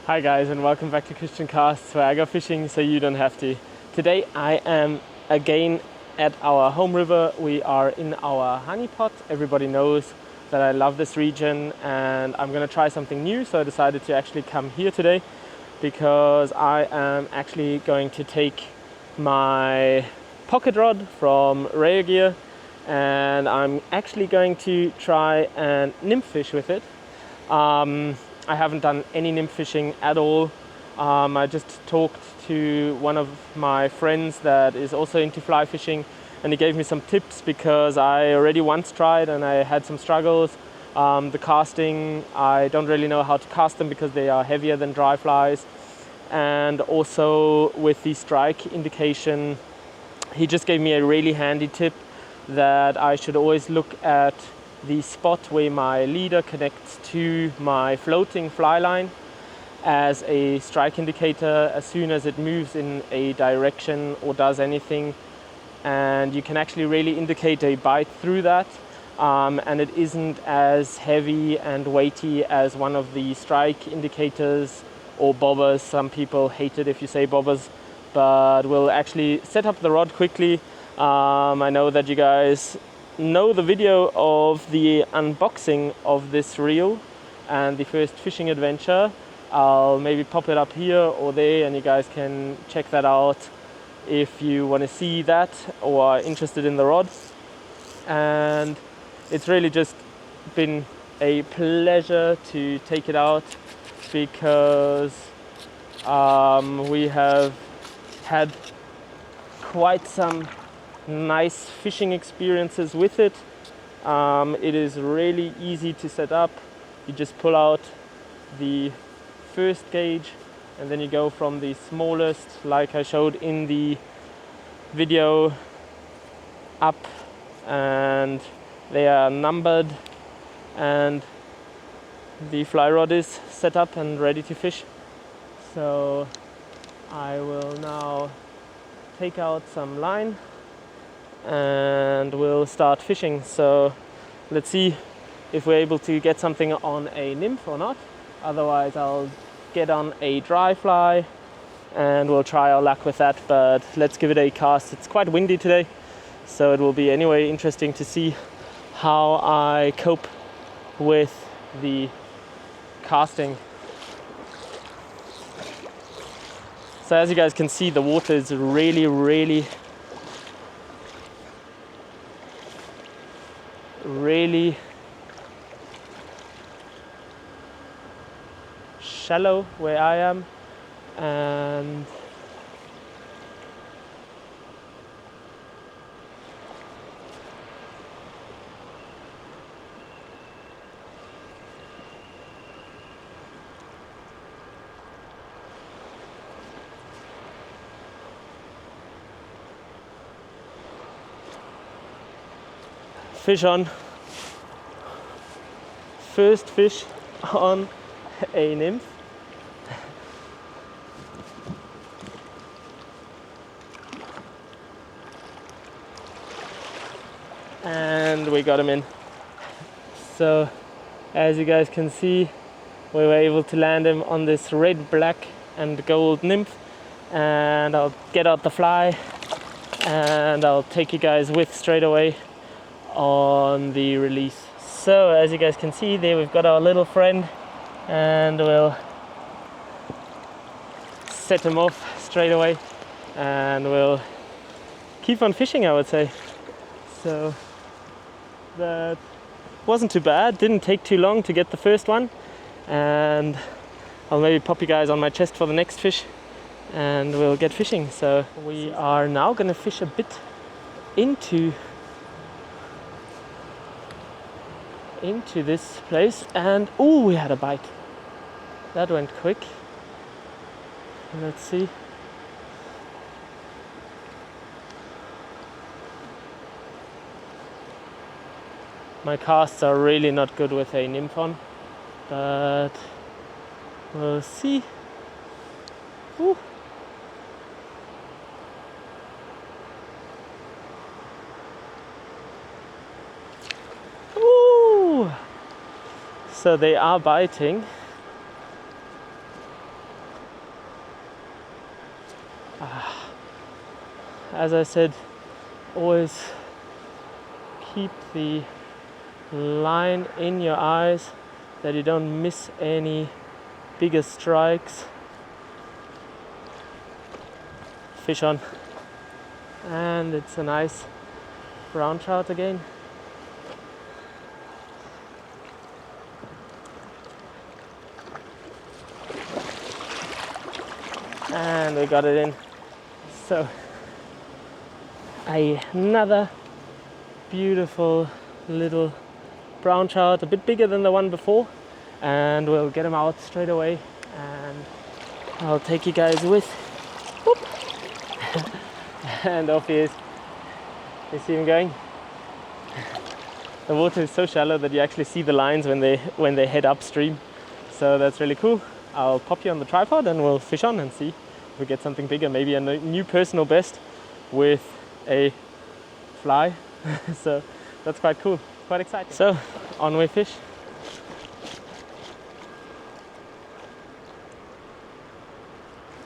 Hi guys, and welcome back to Christian Casts, where I go fishing so you don't have to. Today I am again at our home river. We are in our honeypot. Everybody knows that I love this region and I'm gonna try something new, so I decided to actually come here today because I am actually going to take my pocket rod from Reyr gear and I'm actually going to try and nymph fish with it. I haven't done any nymph fishing at all. I just talked to one of my friends that is also into fly fishing, and he gave me some tips because I already once tried and I had some struggles. The casting, I don't really know how to cast them because they are heavier than dry flies. And also with the strike indication, he just gave me a really handy tip that I should always look at the spot where my leader connects to my floating fly line as a strike indicator as soon as it moves in a direction or does anything, and you can actually really indicate a bite through that, and it isn't as heavy and weighty as one of the strike indicators or bobbers. Some people hate it if you say bobbers, but we'll actually set up the rod quickly. I know that you guys know the video of the unboxing of this reel and the first fishing adventure. I'll maybe pop it up here or there and you guys can check that out if you want to see that or are interested in the rod. And it's really just been a pleasure to take it out because we have had quite some nice fishing experiences with it. It is really easy to set up. You just pull out the first gauge and then you go from the smallest, like I showed in the video, up, and they are numbered and the fly rod is set up and ready to fish. So I will now take out some line and we'll start fishing. So let's see if we're able to get something on a nymph or not. Otherwise I'll get on a dry fly and we'll try our luck with that, but let's give it a cast. It's quite windy today, so it will be anyway interesting to see how I cope with the casting. So as you guys can see, the water is really shallow where I am, and fish on. First fish on a nymph. And we got him in. So as you guys can see, we were able to land him on this red, black and gold nymph, and I'll get out the fly and I'll take you guys with straight away on the release. So as you guys can see there, we've got our little friend and we'll set him off straight away and we'll keep on fishing, I would say. So that wasn't too bad, didn't take too long to get the first one, and I'll maybe pop you guys on my chest for the next fish and we'll get fishing. So we are now going to fish a bit into this place, and oh, we had a bite. That went quick. Let's see. My casts are really not good with a nymph on, but we'll see. Ooh. Ooh. So they are biting. As I said, always keep the line in your eyes that you don't miss any bigger strikes. Fish on, and it's a nice brown trout again. And we got it in. So another beautiful little brown trout, a bit bigger than the one before, and we'll get him out straight away and I'll take you guys with. Whoop. And off he is. You see him going? The water is so shallow that you actually see the lines when they head upstream, so that's really cool. I'll pop you on the tripod and we'll fish on and see if we get something bigger, maybe a new personal best with a fly. So that's quite cool, quite exciting. So on we fish.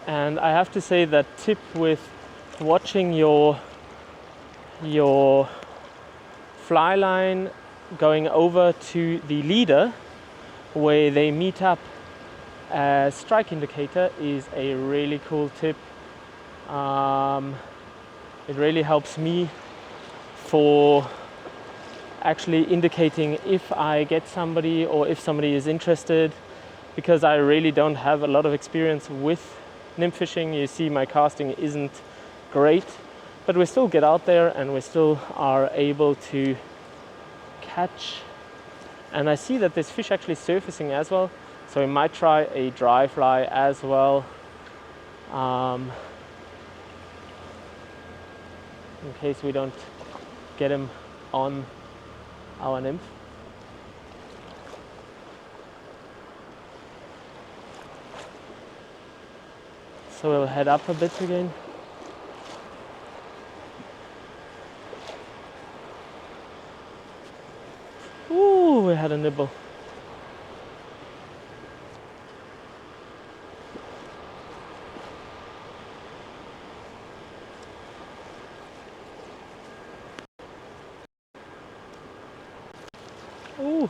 And I have to say that tip with watching your fly line going over to the leader where they meet up as strike indicator is a really cool tip. It really helps me for actually indicating if I get somebody or if somebody is interested, because I really don't have a lot of experience with nymph fishing. You see, my casting isn't great, but we still get out there and we still are able to catch. And I see that there's fish actually surfacing as well, so we might try a dry fly as well, in case we don't get him on our nymph. So we'll head up a bit again. Ooh, we had a nibble. Ooh.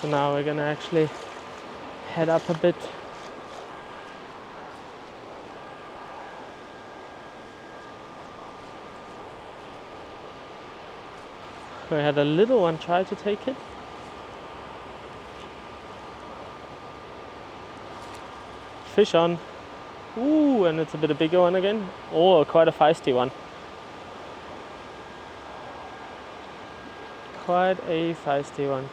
So now we're gonna actually head up a bit. We had a little one try to take it. Fish on. Ooh, and it's a bit a bigger one again. Oh, quite a feisty one. Quite a feisty one.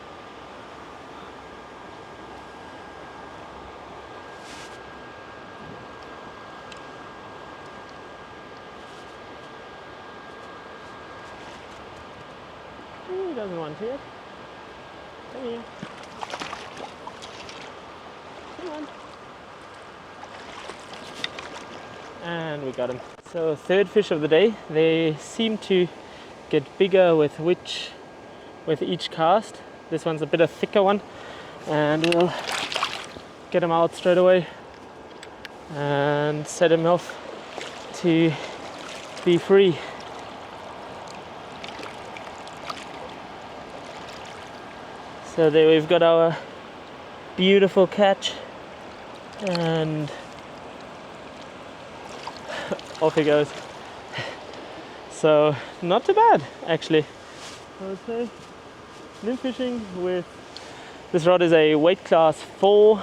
Ooh, he doesn't want to yet. Come here. Come on. And we got him. So third fish of the day. They seem to get bigger with each cast. This one's a bit of thicker one, and we'll get him out straight away and set him off to be free. So there we've got our beautiful catch, and off he goes. So not too bad actually, I would say. Nymph fishing with this rod is a weight class 4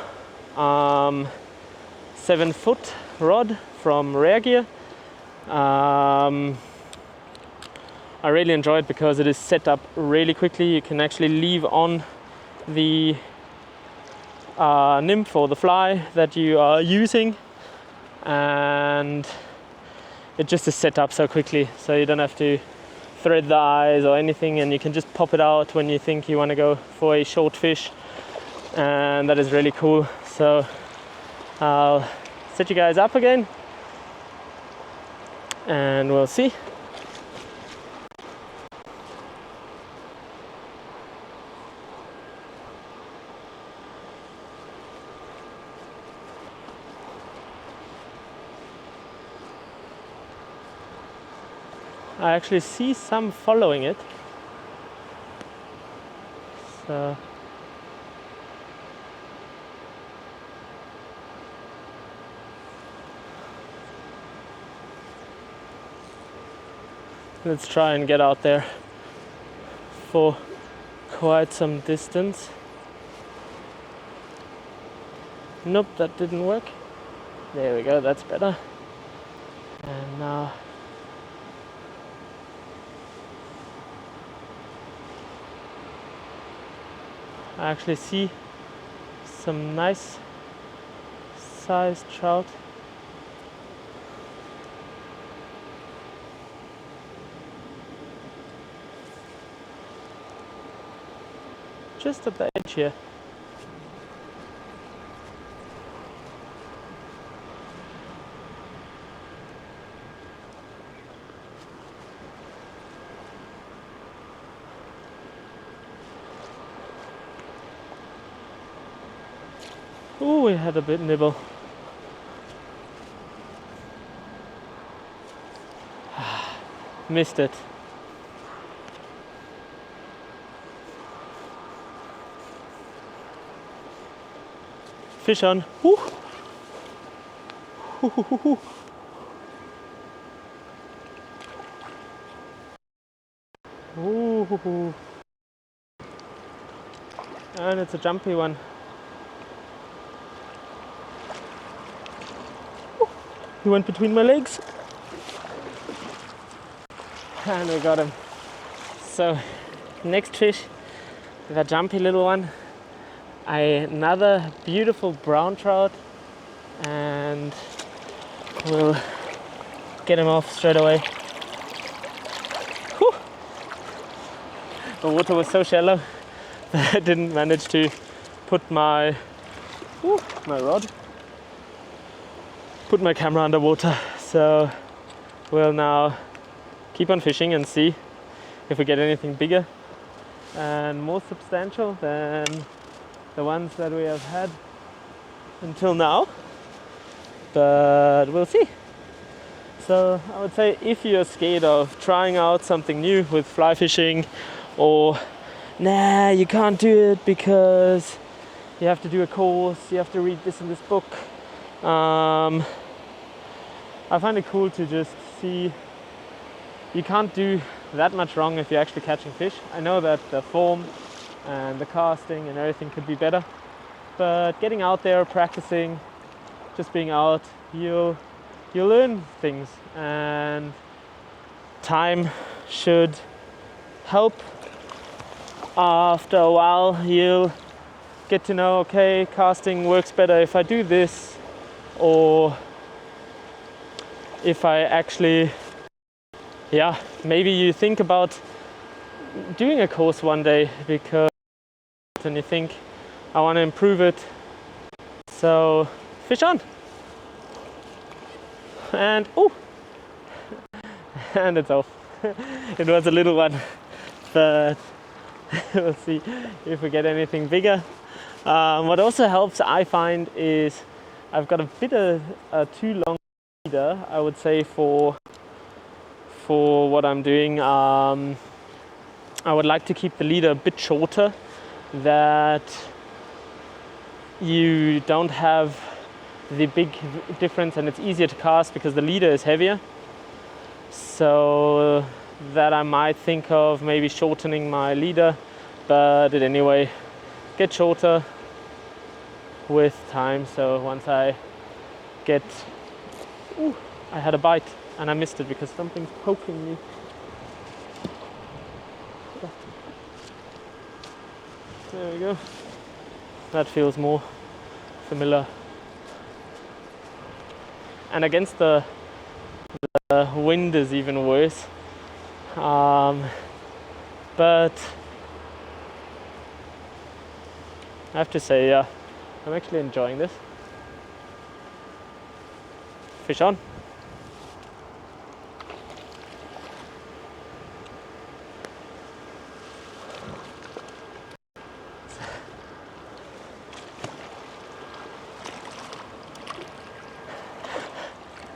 7-foot rod from Reyr. I really enjoy it because it is set up really quickly. You can actually leave on the nymph or the fly that you are using, and it just is set up so quickly, so you don't have to thread the eyes or anything, and you can just pop it out when you think you want to go for a short fish, and that is really cool. So I'll set you guys up again and we'll see. I actually see some following it. So let's try and get out there for quite some distance. Nope, that didn't work. There we go, that's better. And now I actually see some nice sized trout. Just at the edge here. Ooh, we had a bit nibble. Missed it. Fish on. Ooh. Ooh. And it's a jumpy one. He went between my legs. And we got him. So, next fish, the jumpy little one. Another beautiful brown trout. And we'll get him off straight away. Whew. The water was so shallow that I didn't manage to put my rod. Put my camera underwater, so we'll now keep on fishing and see if we get anything bigger and more substantial than the ones that we have had until now, but we'll see. So I would say if you're scared of trying out something new with fly fishing, or nah, you can't do it because you have to do a course, you have to read this in this book, I find it cool to just see you can't do that much wrong if you're actually catching fish. I know that the form and the casting and everything could be better, but getting out there, practicing, just being out, you'll learn things, and time should help. After a while you'll get to know, okay, casting works better if I do this, or if I actually, maybe you think about doing a course one day because and you think, I want to improve it. So fish on. And and it's off. It was a little one, but we'll see if we get anything bigger. What also helps, I find, is I've got a bit of a too long leader, I would say, for what I'm doing. I would like to keep the leader a bit shorter, that you don't have the big difference, and it's easier to cast because the leader is heavier. So that I might think of maybe shortening my leader, but it anyway get shorter with time. So once I get, I had a bite and I missed it because something's poking me. There we go. That feels more familiar. And against the wind is even worse. But I have to say, I'm actually enjoying this. Fish on.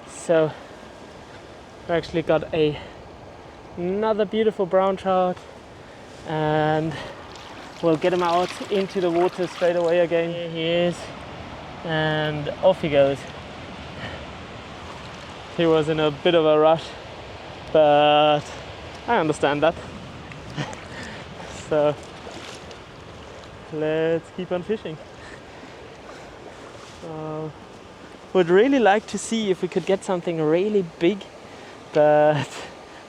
So we actually got a another beautiful brown trout, and we'll get him out into the water straight away again. Here he is, and off he goes. He was in a bit of a rush, but I understand that. So let's keep on fishing. Would really like to see if we could get something really big, but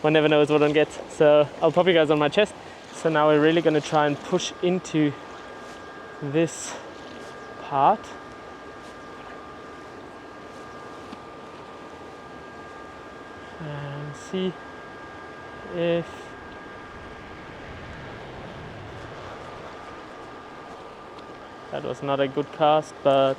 one never knows what one gets. So I'll pop you guys on my chest. So now we're really going to try and push into this part. And see if that was not a good cast, but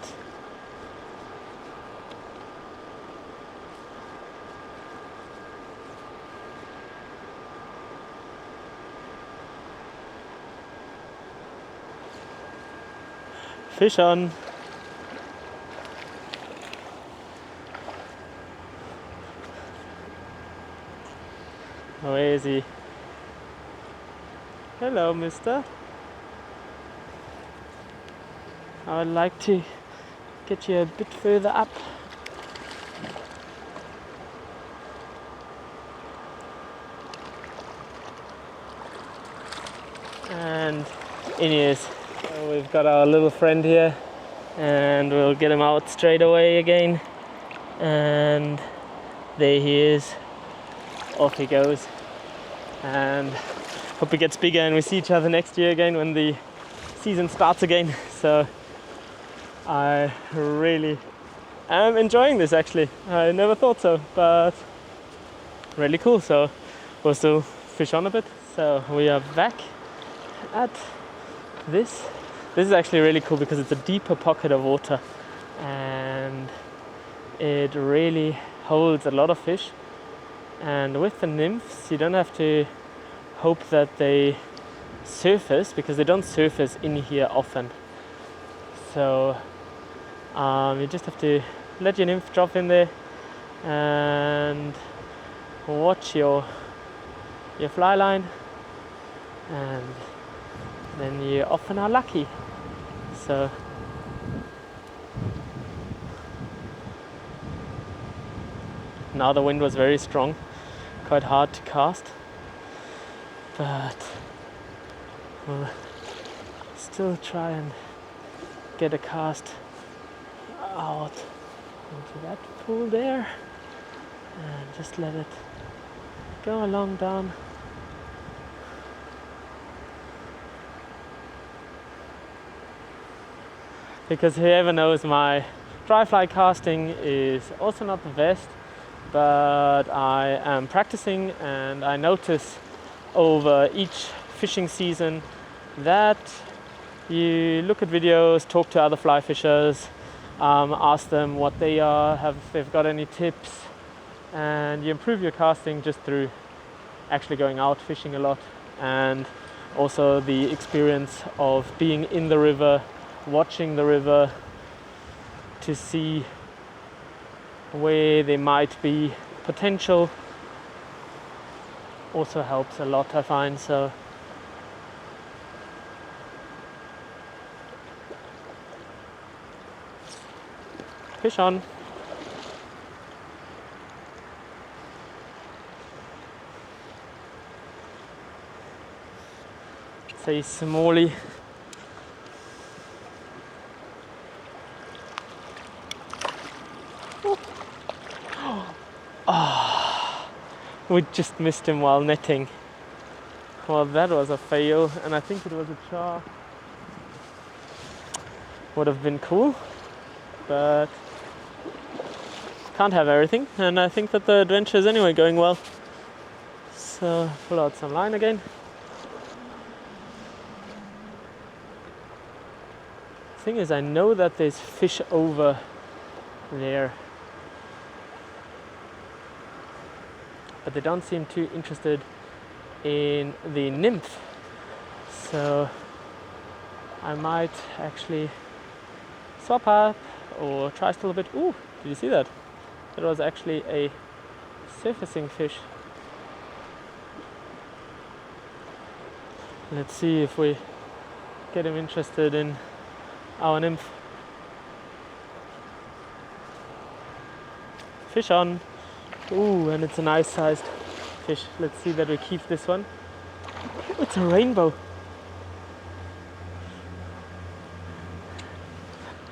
fish on. Where is he? Hello, mister. I would like to get you a bit further up. And in he is. So we've got our little friend here, and we'll get him out straight away again. And there he is. Off he goes. And hope he gets bigger and we see each other next year again when the season starts again. So I really am enjoying this actually. I never thought so, but really cool. So we'll still fish on a bit. So we are back at this. This is actually really cool because it's a deeper pocket of water and it really holds a lot of fish. And with the nymphs, you don't have to hope that they surface, because they don't surface in here often. So you just have to let your nymph drop in there and watch your fly line, and then you often are lucky. So now the wind was very strong, quite hard to cast, but we'll still try and get a cast out into that pool there and just let it go along down. Because whoever knows, my dry fly casting is also not the best, but I am practicing, and I notice over each fishing season that you look at videos, talk to other fly fishers, ask them what they are, if they've got any tips, and you improve your casting just through actually going out fishing a lot, and also the experience of being in the river, watching the river to see where there might be potential also helps a lot, I find. So fish on. Say smallie. We just missed him while netting. Well, that was a fail, and I think it was a char. Would have been cool, but can't have everything, and I think that the adventure is anyway going well. So pull out some line again. Thing is, I know that there's fish over there, but they don't seem too interested in the nymph. So I might actually swap up or try still a bit. Ooh, did you see that? That was actually a surfacing fish. Let's see if we get him interested in our nymph. Fish on. Ooh, and it's a nice sized fish. Let's see that we keep this one. It's a rainbow.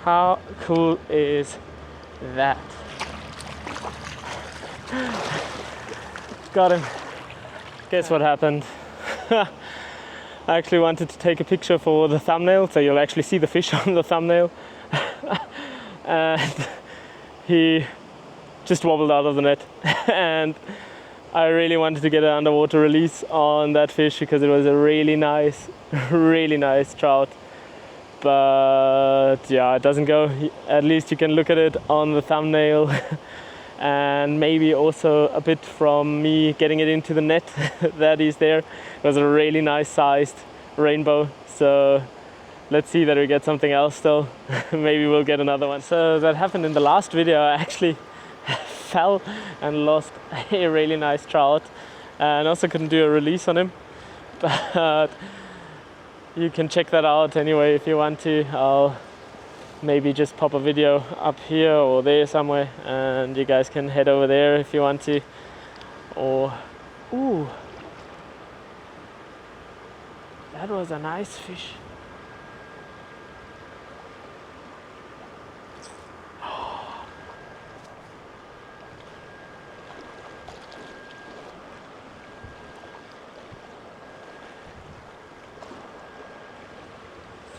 How cool is that? Got him. Guess what happened? I actually wanted to take a picture for the thumbnail, so you'll actually see the fish on the thumbnail. And he just wobbled out of the net. And I really wanted to get an underwater release on that fish because it was a really nice trout. But yeah, it doesn't go. At least you can look at it on the thumbnail. And maybe also a bit from me getting it into the net that is there. It was a really nice sized rainbow. So let's see that we get something else still. Maybe we'll get another one. So that happened in the last video. I actually fell and lost a really nice trout and also couldn't do a release on him. But you can check that out anyway if you want to. I'll maybe just pop a video up here or there somewhere, and you guys can head over there if you want to. Or, ooh, that was a nice fish.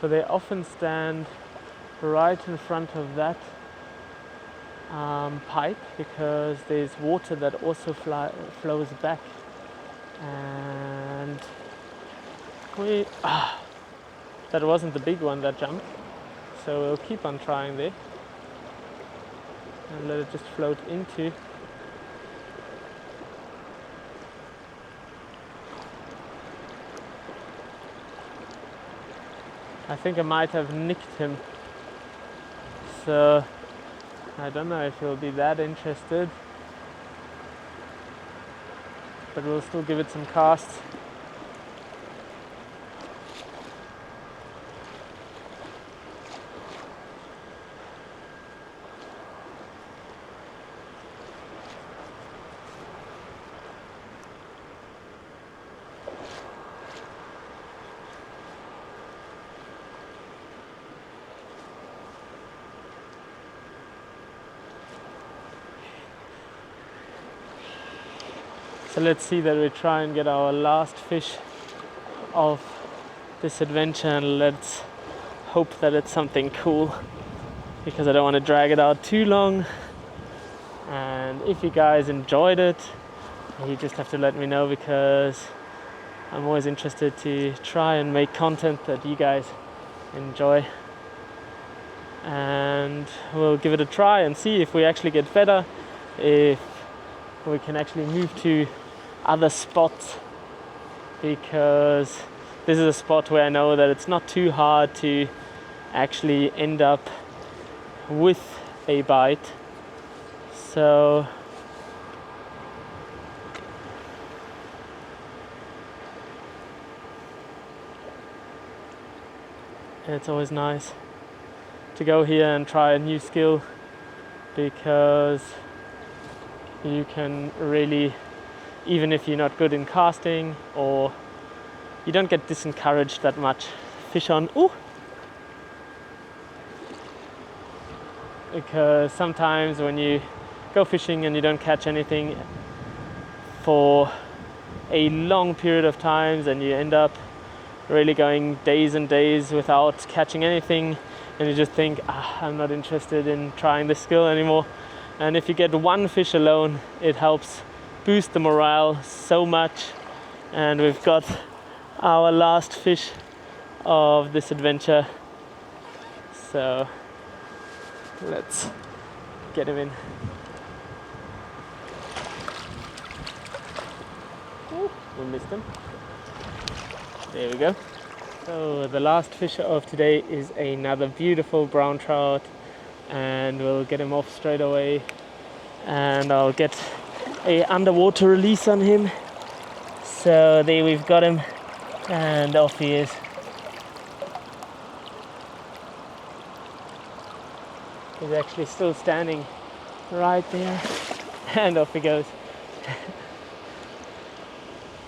So they often stand right in front of that pipe because there's water that also flows back. And that wasn't the big one that jumped, so we'll keep on trying there and let it just float into. I think I might have nicked him, so I don't know if he'll be that interested, but we'll still give it some casts. So let's see that we try and get our last fish of this adventure, and let's hope that it's something cool because I don't want to drag it out too long. And if you guys enjoyed it, you just have to let me know because I'm always interested to try and make content that you guys enjoy. And we'll give it a try and see if we actually get better, if we can actually move to other spots, because this is a spot where I know that it's not too hard to actually end up with a bite. So it's always nice to go here and try a new skill, because you can really, even if you're not good in casting or you don't get disencouraged that much, fish on. Ooh! Because sometimes when you go fishing and you don't catch anything for a long period of times and you end up really going days and days without catching anything, and you just think, I'm not interested in trying this skill anymore. And if you get one fish alone, it helps boost the morale so much. And we've got our last fish of this adventure. So let's get him in. Ooh, we missed him. There we go. So the last fish of today is another beautiful brown trout, and we'll get him off straight away, and I'll get a underwater release on him. So there we've got him, And off he is. He's actually still standing right there. And off he goes.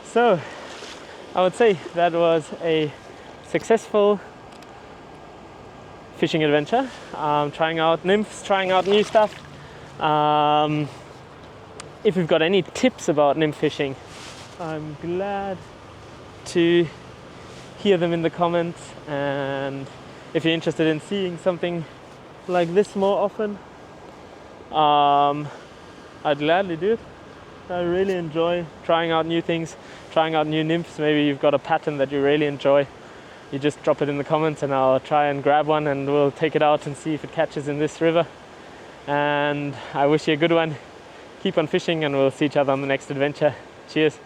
So, I would say that was a successful fishing adventure. Trying out nymphs, trying out new stuff. If you've got any tips about nymph fishing, I'm glad to hear them in the comments. And if you're interested in seeing something like this more often, I'd gladly do it. I really enjoy trying out new things, trying out new nymphs. Maybe you've got a pattern that you really enjoy. You just drop it in the comments and I'll try and grab one and we'll take it out and see if it catches in this river. And I wish you a good one. Keep on fishing and we'll see each other on the next adventure. Cheers.